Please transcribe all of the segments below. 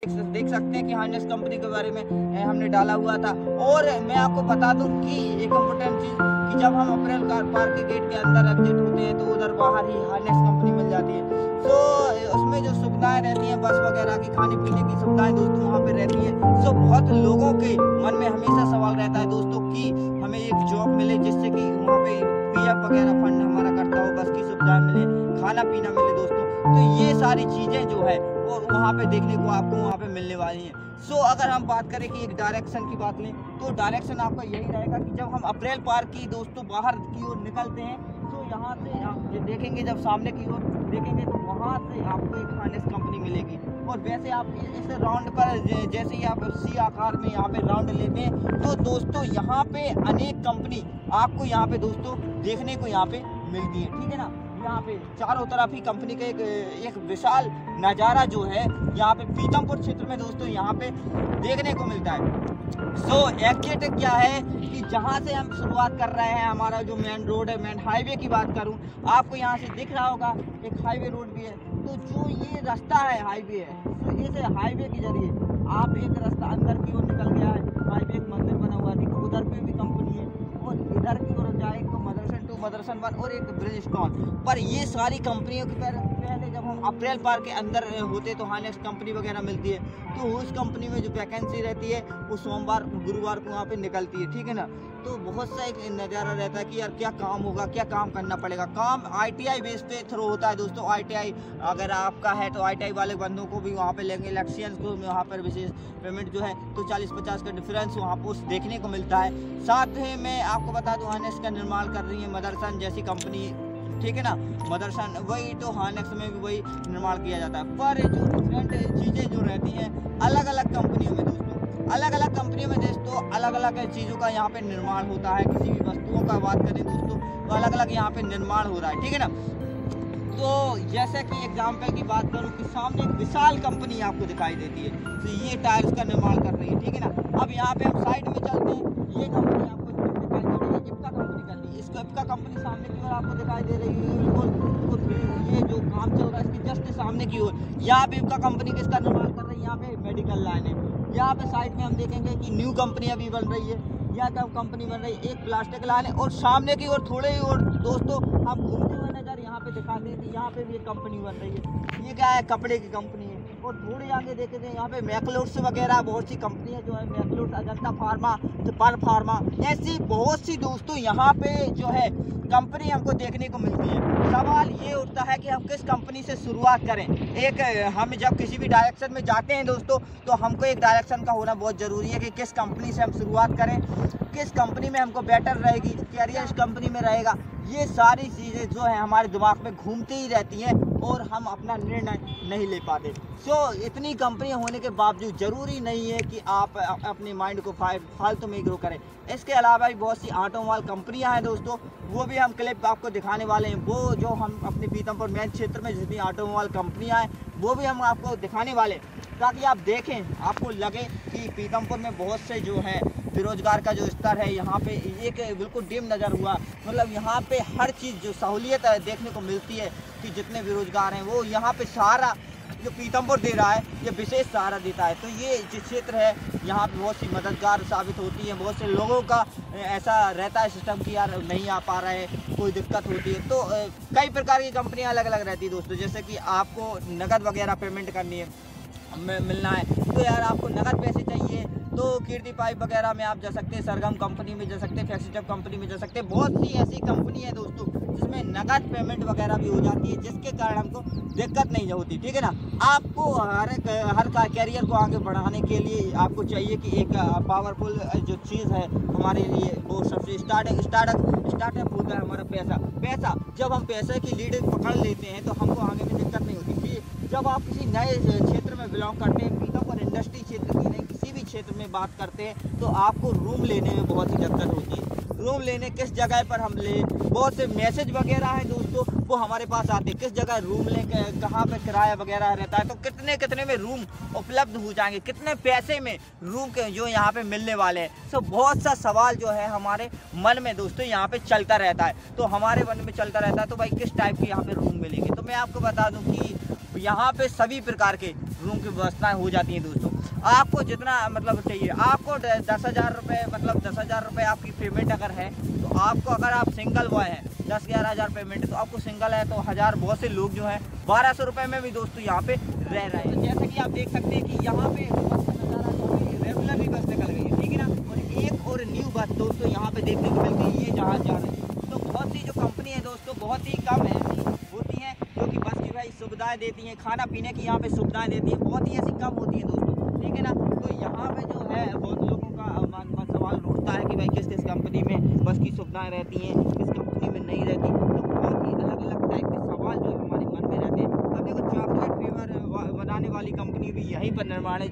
देख सकते हैं कि हार्नेस कंपनी के बारे में हमने डाला हुआ था। और मैं आपको बता दूं कि एक इम्पोर्टेंट चीज़ कि जब हम अप्रैल कार पार्क के गेट के अंदर एग्जिट होते हैं तो उधर बाहर ही हार्नेस कंपनी मिल जाती है। तो उसमें जो सुविधाएं रहती हैं बस वगैरह की, खाने पीने की सुविधाएं दोस्तों वहाँ पे रहती हैं। सो बहुत लोगों के मन में हमेशा सवाल रहता है दोस्तों कि हमें एक जॉब मिले जिससे कि वहाँ पे पीएफ वगैरह फंड हमारा करता हो, बस की सुविधाएं मिले, खाना पीना मिले दोस्तों। तो ये सारी चीज़ें जो है वो वहाँ पे देखने को आपको वहाँ पे मिलने वाली हैं। सो अगर हम बात करें कि एक डायरेक्शन की बात लें तो डायरेक्शन आपका यही रहेगा कि जब हम अप्रैल पार्क की दोस्तों बाहर की ओर निकलते हैं तो यहाँ से आप देखेंगे, जब सामने की ओर देखेंगे तो वहाँ से आपको एक हार्नेस कंपनी मिलेगी। और वैसे आप इस राउंड पर जैसे ही आप सी आकार में यहाँ पे राउंड लेते हैं तो दोस्तों यहाँ पे अनेक कंपनी आपको यहाँ पे दोस्तों देखने को यहाँ पे मिलती है, ठीक है ना। यहाँ पे चारों तरफ ही कंपनी का एक विशाल नज़ारा जो है यहाँ पे पीतमपुर क्षेत्र में दोस्तों यहाँ पे देखने को मिलता है। सो एग्जिट क्या है कि जहाँ से हम शुरुआत कर रहे हैं, हमारा जो मेन रोड है, मेन हाईवे की बात करूँ, आपको यहाँ से दिख रहा होगा एक हाईवे रोड भी है। तो जो ये रास्ता है हाईवे है, तो इस हाईवे के जरिए आप एक रास्ता अंदर की ओर निकल गया है, हाईवे एक मंदिर बना हुआ है, उधर पे भी कंपनी है। और इधर की ओर जाए तो मदरसन 2, मदरसन 1 और एक ब्रिजस्टोन पर। ये सारी कंपनियों की पहले जब हम अप्रैल पार्क के अंदर होते तो हार्नेस कंपनी वगैरह मिलती है, तो उस कंपनी में जो वैकेंसी रहती है वो सोमवार गुरुवार को वहाँ पे निकलती है, ठीक है ना। तो बहुत सा एक नज़ारा रहता है कि यार क्या काम होगा, क्या काम करना पड़ेगा। काम ITI बेस पे थ्रू होता है दोस्तों। ITI अगर आपका है तो ITI वाले बंदों को भी वहाँ पे लेंगे, इलेक्शंस को वहाँ पर विशेष पेमेंट जो है तो 40-50 का डिफरेंस वहाँ पर देखने को मिलता है। साथ ही मैं आपको बता दूँ हार्नेस का निर्माण कर रही है मदरसन जैसी कंपनी, ठीक है ना। मदरसन वही तो हार्नेस में भी वही निर्माण किया जाता है। पर जो डिफरेंट चीज़ें जो रहती हैं अलग अलग कंपनियों में दोस्तों, अलग अलग कंपनियों में दोस्तों अलग अलग चीज़ों का यहाँ पे निर्माण होता है। किसी भी वस्तुओं का बात करें दोस्तों तो अलग अलग यहाँ पे निर्माण हो रहा है, ठीक है ना। तो जैसे कि एग्जाम्पल की बात करूँ कि सामने एक विशाल कंपनी आपको दिखाई देती है, तो ये टायर्स का निर्माण कर रही है, ठीक है ना। अब यहाँ पे हम साइड में चलते हैं, ये कंपनी आपको दिखाई दे रही है, इप्का कंपनी कर ली। इसको इप्का कंपनी सामने की ओर आपको दिखाई दे रही है बिल्कुल। ये जो काम चल रहा है इसकी जस्ट सामने की ओर यहाँ पे इप्का कंपनी किसका निर्माण कर रही है, यहाँ पे मेडिकल लाइन है। यहाँ पे साइड में हम देखेंगे कि न्यू कंपनी अभी बन रही है, यहाँ कब कंपनी बन रही है, एक प्लास्टिक लाइन है। और सामने की ओर थोड़े ही और दोस्तों हम घूमते हुए नजर यहाँ पे दिखाते हैं कि यहाँ पे भी एक कंपनी बन रही है। ये क्या है, कपड़े की कंपनी है। और थोड़े आगे देखते हैं यहाँ पे मैक्लोड्स वगैरह बहुत सी कंपनियाँ जो है, मैक्लोड्स, अजंता फार्मा, पर फार्मा, ऐसी बहुत सी दोस्तों यहाँ पे जो है कंपनी हमको देखने को मिलती है। सवाल ये उठता है कि हम किस कंपनी से शुरुआत करें। एक हम जब किसी भी डायरेक्शन में जाते हैं दोस्तों तो हमको एक डायरेक्शन का होना बहुत ज़रूरी है कि किस कंपनी से हम शुरुआत करें, किस कंपनी में हमको बेटर रहेगी, कैरियर इस कंपनी में रहेगा। ये सारी चीज़ें जो है हमारे दिमाग में घूमती ही रहती हैं और हम अपना निर्णय नहीं ले पाते। सो इतनी कंपनियां होने के बावजूद ज़रूरी नहीं है कि आप अपने माइंड को फालतू में ग्रो करें। इसके अलावा भी बहुत सी ऑटोमोबाइल कंपनियां हैं दोस्तों, वो भी हम क्लिप आपको दिखाने वाले हैं। वो जो हम अपने पीतमपुर मेन क्षेत्र में जितनी ऑटोमोबाइल कंपनियां हैं वो भी हम आपको दिखाने वाले हैं, ताकि आप देखें, आपको लगे कि पीतमपुर में बहुत से जो है बेरोजगार का जो स्तर है यहाँ पे एक बिल्कुल डिम नज़र हुआ। मतलब यहाँ पे हर चीज़ जो सहूलियत है देखने को मिलती है कि जितने बेरोजगार हैं वो यहाँ पे सहारा जो पीतमपुर दे रहा है, ये विशेष सहारा देता है। तो ये जो क्षेत्र है यहाँ पे बहुत सी मददगार साबित होती है। बहुत से लोगों का ऐसा रहता है सिस्टम कि यार नहीं आ पा रहे, कोई दिक्कत होती है। तो कई प्रकार की कंपनियाँ अलग अलग रहती है दोस्तों। जैसे कि आपको नगद वगैरह पेमेंट करनी है, मिलना है, तो यार आपको नगद पैसे चाहिए तो कीर्ति पाइप वगैरह में आप जा सकते हैं, सरगम कंपनी में जा सकते हैं, फ्लेक्सीटप कंपनी में जा सकते हैं। बहुत सी ऐसी कंपनी है दोस्तों जिसमें नगद पेमेंट वगैरह भी हो जाती है, जिसके कारण हमको दिक्कत नहीं होती, ठीक है ना। आपको हर कैरियर को आगे बढ़ाने के लिए आपको चाहिए कि एक पावरफुल जो चीज़ है हमारे लिए वो सबसे स्टार्टअप होता है हमारा पैसा। जब हम पैसे की लीड पकड़ लेते हैं तो हमको आगे में दिक्कत नहीं होती। जब आप किसी नए क्षेत्र में बिलोंग करते हैं, पीतमपुर इंडस्ट्री क्षेत्र की नहीं किसी भी क्षेत्र में बात करते हैं, तो आपको रूम लेने में बहुत ही दिक्कत होती है। रूम लेने किस जगह पर हम लें, बहुत से मैसेज वगैरह हैं दोस्तों वो हमारे पास आते हैं, किस जगह रूम लें, कहाँ पे किराया वगैरह रहता है, तो कितने में रूम उपलब्ध हो जाएंगे, कितने पैसे में रूम के जो यहाँ पे मिलने वाले हैं। सो बहुत सा सवाल जो है हमारे मन में दोस्तों यहाँ पे चलता रहता है। तो हमारे मन में चलता रहता है तो भाई किस टाइप के यहाँ पे रूम मिलेंगे। तो मैं आपको बता दूँ कि यहाँ पे सभी प्रकार के रूम की व्यवस्थाएं हो जाती हैं दोस्तों। आपको जितना मतलब चाहिए, आपको 10,000 रुपये मतलब 10,000 रुपये आपकी पेमेंट अगर है तो आपको, अगर आप सिंगल बॉय हैं 10-11 हज़ार पेमेंट है, तो आपको सिंगल है तो 1000, बहुत से लोग जो हैं 1200 रुपये में भी दोस्तों यहाँ पे रह रहे हैं। तो जैसा कि आप देख सकते हैं कि यहाँ पे बस का नज़ारा जो है रेगुलर भी बस निकल गई है, ठीक है ना। और एक और न्यू बस दोस्तों यहाँ पे देखने को मिलती है, ये जहाज जा रहे हैं। तो बहुत सी जो कंपनी है दोस्तों बहुत ही कम ऐसी होती हैं जो कि बस की भाई सुविधाएँ देती हैं, खाना पीने की यहाँ पे सुविधाएँ देती हैं, बहुत ही ऐसी कम होती हैं दोस्तों, ठीक है ना। तो यहाँ पे जो है बहुत लोगों का सवाल उठता है कि भाई किस किस कंपनी में बस की सुविधाएँ रहती हैं, किस कंपनी में नहीं रहती। तो बहुत ही अलग अलग टाइप के सवाल जो हमारे मन में रहते हैं। अब देखो चॉकलेट फ्लेवर बनाने वाली कंपनी भी यहीं पर निर्माण है,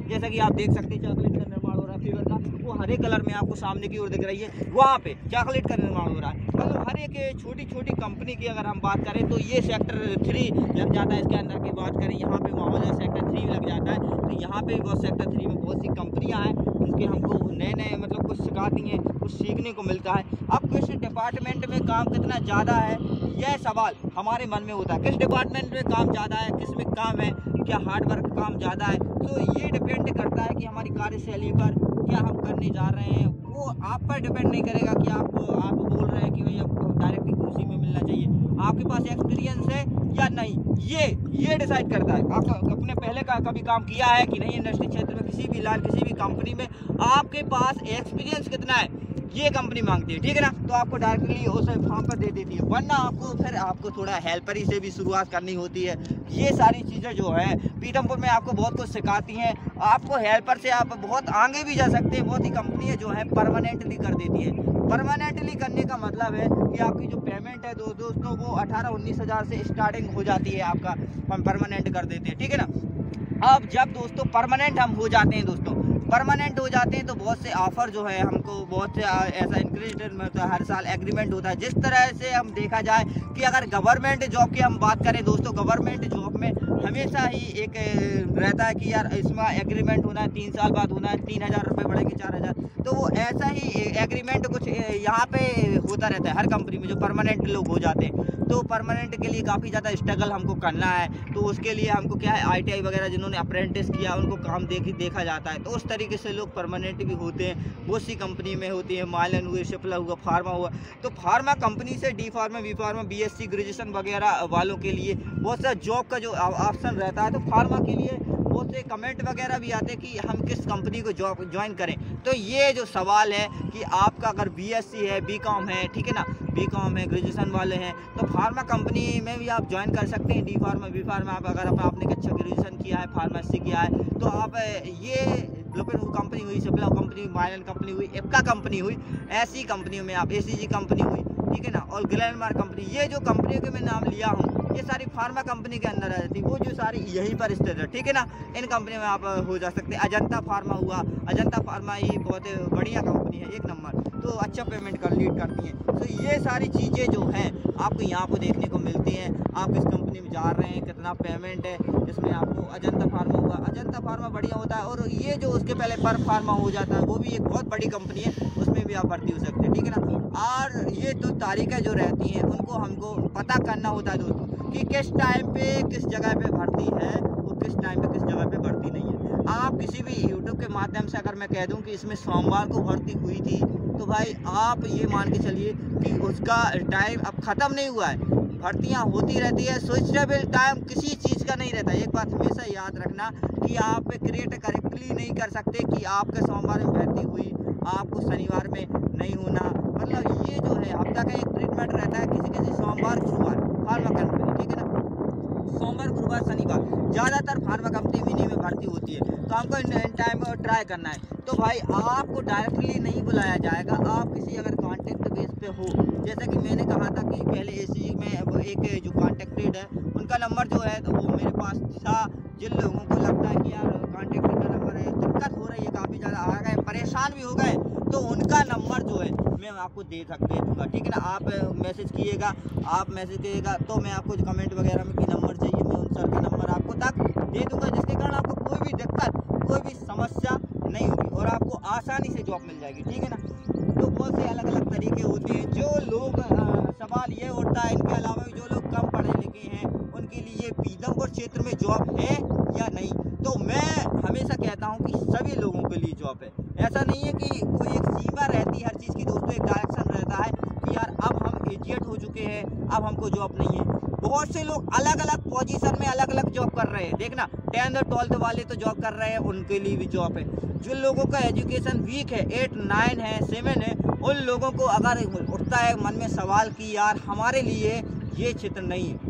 जैसा कि आप देख सकते हैं चॉकलेट का निर्माण हो रहा है फ्लेवर का, वो हरे कलर में आपको सामने की ओर दिख रही है, वहाँ पे चॉकलेट का निर्माण हो रहा है। मतलब हर एक छोटी छोटी कंपनी की अगर हम बात करें तो ये सेक्टर 3 लग जाता है। इसके अंदर की बात करें यहाँ पे माहौल सेक्टर 3 लग जाता है। तो यहाँ पे बहुत सेक्टर 3 में बहुत सी कंपनियाँ हैं जिसके हमको नए नए मतलब कुछ सिखाती हैं, कुछ सीखने को मिलता है। अब किस डिपार्टमेंट में काम कितना ज़्यादा है, यह सवाल हमारे मन में होता है। किस डिपार्टमेंट में काम ज़्यादा है, किस में काम है, क्या हार्ड वर्क काम ज़्यादा है, तो ये डिपेंड करता है कि हमारी कार्यशैली पर क्या हम करने जा रहे हैं। वो आप पर डिपेंड नहीं करेगा कि आप बोल रहे हैं कि भाई आपको डायरेक्टली उसी में मिलना चाहिए, आपके पास एक्सपीरियंस है या नहीं, ये डिसाइड करता है। आप अपने पहले का कभी काम किया है कि नहीं, इंडस्ट्री क्षेत्र में किसी भी लाइन किसी भी कंपनी में आपके पास एक्सपीरियंस कितना है, ये कंपनी मांगती है, ठीक है ना। तो आपको डायरेक्टली उस फॉर्म पर दे देती है, वरना आपको थोड़ा हेल्परी से भी शुरुआत करनी होती है। ये सारी चीज़ें जो है पीथमपुर में आपको बहुत कुछ सिखाती हैं। आपको हेल्पर से आप बहुत आगे भी जा सकते हैं। बहुत ही कंपनियाँ जो है परमानेंटली कर देती है। परमानेंटली करने का मतलब है कि आपकी जो पेमेंट है दोस्तों वो 18-19 हज़ार से स्टार्टिंग हो जाती है, आपका हम परमानेंट कर देते हैं, ठीक है ना। अब जब दोस्तों परमानेंट हम हो जाते हैं दोस्तों, परमानेंट हो जाते हैं तो बहुत से ऑफ़र जो है हमको बहुत से ऐसा इंक्रीमेंट मिलता है, हर साल एग्रीमेंट होता है। जिस तरह से हम देखा जाए कि अगर गवर्नमेंट जॉब की हम बात करें दोस्तों, गवर्नमेंट जॉब में हमेशा ही एक रहता है कि यार इसमें एग्रीमेंट होना है, 3 साल बाद होना है, 3,000 रुपये बढ़ेंगे 4,000। तो वो ऐसा ही एग्रीमेंट कुछ यहाँ पे होता रहता है हर कंपनी में जो परमानेंट लोग हो जाते हैं। तो परमानेंट के लिए काफ़ी ज़्यादा स्ट्रगल हमको करना है। तो उसके लिए हमको क्या है, ITI वगैरह जिन्होंने अप्रेंटिस किया उनको काम देखा जाता है। तो उस तरीके से लोग परमानेंट भी होते हैं, बहुत सी कंपनी में होती है। माइलन हुए, शिप्ला हुआ, फार्मा हुआ। तो फार्मा कंपनी से D pharma, B pharma, BSc graduation वगैरह वालों के लिए बहुत सा जॉब का जो ऑप्शन रहता है। तो फार्मा के लिए बहुत से कमेंट वगैरह भी आते हैं कि हम किस कंपनी को ज्वाइन करें। तो ये जो सवाल है कि आपका अगर BSc है, BCom है, ठीक है ना, BCom है, ग्रेजुएशन वाले हैं, तो फार्मा कंपनी में भी आप ज्वाइन कर सकते हैं। D फार्मा, B फार्मा, आप अगर आपने अच्छा ग्रेजुएशन किया है, फार्मेसी किया है, तो आप ये ब्लूप्रिंट कंपनी हुई, शिप्ला कंपनी हुई, माइलन कंपनी हुई, एप्का कंपनी हुई, ऐसी कंपनियों में आप ACG कंपनी हुई, ठीक है ना, और ग्लेनमार्क कंपनी, ये जो कंपनियों के मैं नाम लिया हूँ ये सारी फार्मा कंपनी के अंदर आ जाती है। वो जो सारी यहीं पर स्थित है, ठीक है ना। इन कंपनियों में आप हो जा सकते हैं। अजंता फार्मा हुआ, अजंता फार्मा ही बहुत बढ़िया कंपनी है, 1 नंबर, तो अच्छा पेमेंट लीड करती हैं। तो ये सारी चीज़ें जो हैं आपको यहाँ पर देखने को मिलती हैं। आप किस कंपनी में जा रहे हैं, कितना पेमेंट है, इसमें आपको अजंता फार्मा हुआ, अजंता फार्मा बढ़िया होता है। और ये जो उसके पहले पर फार्मा हो जाता है, वो भी एक बहुत बड़ी कंपनी है, उसमें भी आप भर्ती हो सकते हैं, ठीक है ना। और ये तो तारीखें जो रहती हैं उनको हमको पता करना होता है दोस्तों कि किस टाइम पे किस जगह पे भर्ती है और किस टाइम पे किस जगह पे भर्ती नहीं है। आप किसी भी YouTube के माध्यम से अगर मैं कह दूं कि इसमें सोमवार को भर्ती हुई थी, तो भाई आप ये मान के चलिए कि उसका टाइम अब ख़त्म नहीं हुआ है। भर्तियां होती रहती है, स्विचेबल टाइम किसी चीज़ का नहीं रहता। एक बात हमेशा याद रखना कि आप क्रिएट करेक्टली नहीं कर सकते कि आपके सोमवार में भर्ती हुई, आपको शनिवार में नहीं होना। मतलब ये जो है हफ्ता का एक ट्रीटमेंट रहता है, किसी सोमवार गुरुवार फार्मा कंपनी, ठीक है ना, सोमवार गुरुवार शनिवार ज़्यादातर फार्मा कंपनी मिनी में भर्ती होती है। तो हमको इन टाइम ट्राई करना है। तो भाई आपको डायरेक्टली नहीं बुलाया जाएगा, आप किसी अगर कॉन्टेक्ट बेस पे हो, जैसा कि मैंने कहा था कि पहले ACG में वो एक जो कॉन्टेक्टेड है उनका नंबर जो है तो वो मेरे पास था। जिन लोगों को लगता है कि यार कॉन्टेक्टेड का नंबर है, दिक्कत हो रही है, काफ़ी ज़्यादा आ गए, परेशान भी हो गए, तो उनका नंबर जो है मैं आपको दे दूँगा, ठीक है ना। आप मैसेज कीजिएगा, तो मैं आपको कमेंट वगैरह में कि नंबर चाहिए, मैं उन सर का नंबर आपको तक दे दूँगा, जिसके कारण आपको कोई भी दिक्कत, कोई भी समस्या नहीं होगी और आपको आसानी से जॉब मिल जाएगी, ठीक है ना। तो बहुत से अलग अलग तरीके होते हैं। जो लोग सवाल ये उठता है, इनके अलावा भी जो लोग कम पढ़े लिखे हैं के लिए पीतमपुर क्षेत्र में जॉब है या नहीं? तो मैं हमेशा कहता हूं कि सभी लोगों के लिए जॉब है। ऐसा नहीं है कि कोई एक सीमा रहती है हर चीज़ की दोस्तों, एक डायरेक्शन रहता है कि यार अब हम एजिएट हो चुके हैं, अब हमको जॉब नहीं है। बहुत से लोग अलग अलग पोजीशन में अलग अलग जॉब कर रहे हैं। देखना 10th और 12th वाले तो जॉब कर रहे हैं, उनके लिए भी जॉब है। जिन लोगों का एजुकेशन वीक है, 8, 9 है, 7 है, उन लोगों को अगर उठता है मन में सवाल कि यार हमारे लिए ये क्षेत्र नहीं है,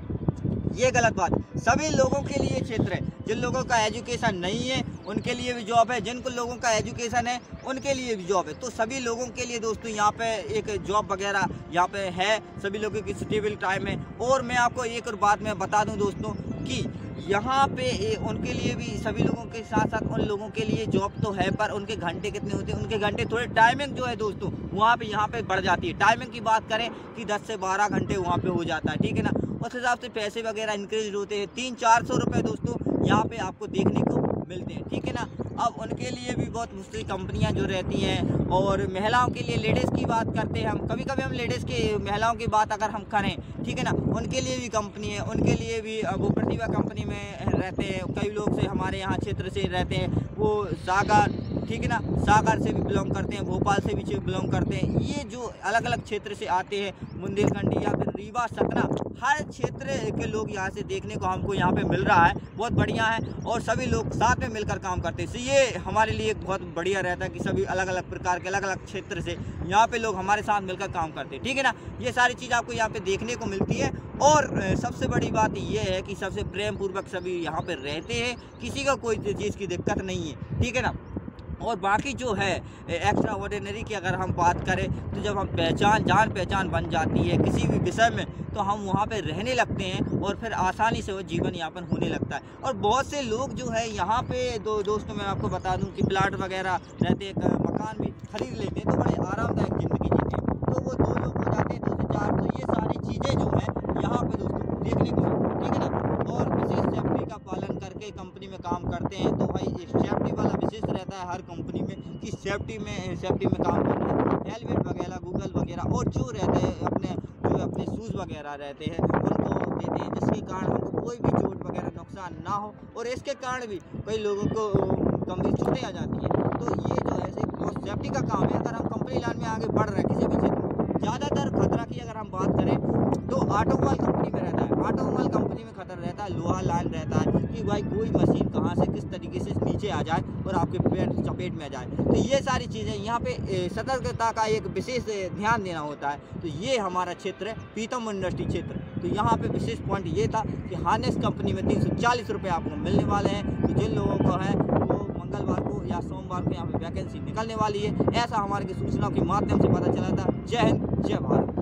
ये गलत बात। सभी लोगों के लिए क्षेत्र है। जिन लोगों का एजुकेशन नहीं है उनके लिए भी जॉब है, जिन लोगों का एजुकेशन है उनके लिए भी जॉब है। तो सभी लोगों के लिए दोस्तों यहाँ पे एक जॉब वगैरह यहाँ पे है, सभी लोगों की स्टेबल टाइम है। और मैं आपको एक और बात मैं बता दूं दोस्तों कि यहाँ पे उनके लिए भी, सभी लोगों के साथ साथ उन लोगों के लिए जॉब तो है, पर उनके घंटे कितने होते हैं, उनके घंटे थोड़े टाइमिंग जो है दोस्तों वहाँ पे यहाँ पे बढ़ जाती है। टाइमिंग की बात करें कि 10 से 12 घंटे वहाँ पे हो जाता है, ठीक है ना। उस हिसाब से पैसे वगैरह इंक्रीज होते हैं। 300-400 रुपये दोस्तों यहाँ पे आपको देखने को मिलते हैं, ठीक है ना। अब उनके लिए भी बहुत मुश्किल कंपनियां जो रहती हैं। और महिलाओं के लिए, लेडीज़ की बात करते हैं हम, कभी कभी हम लेडीज़ की, महिलाओं की बात अगर हम करें, ठीक है ना, उनके लिए भी कंपनी है। उनके लिए भी वो प्रतिभा कंपनी में रहते हैं। कई लोग से हमारे यहाँ क्षेत्र से रहते हैं, वो सागर, ठीक है ना, सागर से भी बिलोंग करते हैं, भोपाल से भी बिलोंग करते हैं। ये जो अलग अलग क्षेत्र से आते हैं, बुंदेलखंडी या फिर रीवा, सतना, हर क्षेत्र के लोग यहाँ से देखने को हमको यहाँ पे मिल रहा है। बहुत बढ़िया है और सभी लोग साथ में मिलकर काम करते हैं। तो ये हमारे लिए बहुत बढ़िया रहता है कि सभी अलग अलग प्रकार के अलग अलग क्षेत्र से यहाँ पे लोग हमारे साथ मिलकर काम करते हैं, ठीक है ना। ये सारी चीज़ आपको यहाँ पे देखने को मिलती है। और सबसे बड़ी बात ये है कि सबसे प्रेम पूर्वक सभी यहाँ पे रहते हैं, किसी का कोई चीज़ की दिक्कत नहीं है, ठीक है ना। और बाकी जो है एक्स्ट्रा ऑर्डिनरी की अगर हम बात करें तो जब हम जान पहचान बन जाती है किसी भी विषय में, तो हम वहाँ पे रहने लगते हैं और फिर आसानी से वो जीवन यापन होने लगता है। और बहुत से लोग जो है यहाँ पे दोस्तों मैं आपको बता दूं कि प्लाट वगैरह रहते हैं, मकान भी खरीद लेते हैं, तो बड़े आरामदायक ज़िंदगी जीते हैं। तो वो 2 लोग हो जाते हैं, 2 से 4। तो ये सारी चीज़ें जो है यहाँ पे दोस्तों देखने को मिलती है, ठीक है ना। और विशेष सेफ्टी का पालन करके कंपनी में काम करते हैं। तो भाई सेफ्टी वाला विशेष रहता है हर कंपनी में कि सेफ्टी में काम करना है। हेलमेट वगैरह, गूगल वगैरह और जो रहते हैं अपने शूज़ वगैरह रहते हैं उनको देते हैं, जिसके कारण हमको कोई भी चोट वगैरह नुकसान ना हो। और इसके कारण भी कई लोगों को गंभीर चोटें आ जाती हैं। तो ये जो है बहुत सेफ्टी का काम है। अगर हम कंपनी लाइन में आगे बढ़ रहे हैं किसी भी क्षेत्र में, ज़्यादातर खतरा की अगर हम बात करें तो ऑटोमोबाइल कंपनी में रहता है। ऑटोमोबाइल कंपनी में खतरा रहता है, लोहा लाइन रहता है कि भाई कोई मशीन कहाँ से किस तरीके से नीचे आ जाए और आपके पैर चपेट में आ जाए। तो ये सारी चीज़ें यहाँ पे सतर्कता का एक विशेष ध्यान देना होता है। तो ये हमारा क्षेत्र है पीतम इंडस्ट्री क्षेत्र। तो यहाँ पे विशेष पॉइंट ये था कि हार्नेस कंपनी में 340 रुपये आपको मिलने वाले हैं। तो जिन लोगों को है वो मंगलवार को या सोमवार को यहाँ पे वैकेंसी निकलने वाली है, ऐसा हमारे की सूचनाओं के माध्यम से पता चला था। जय हिंद, जय भारत।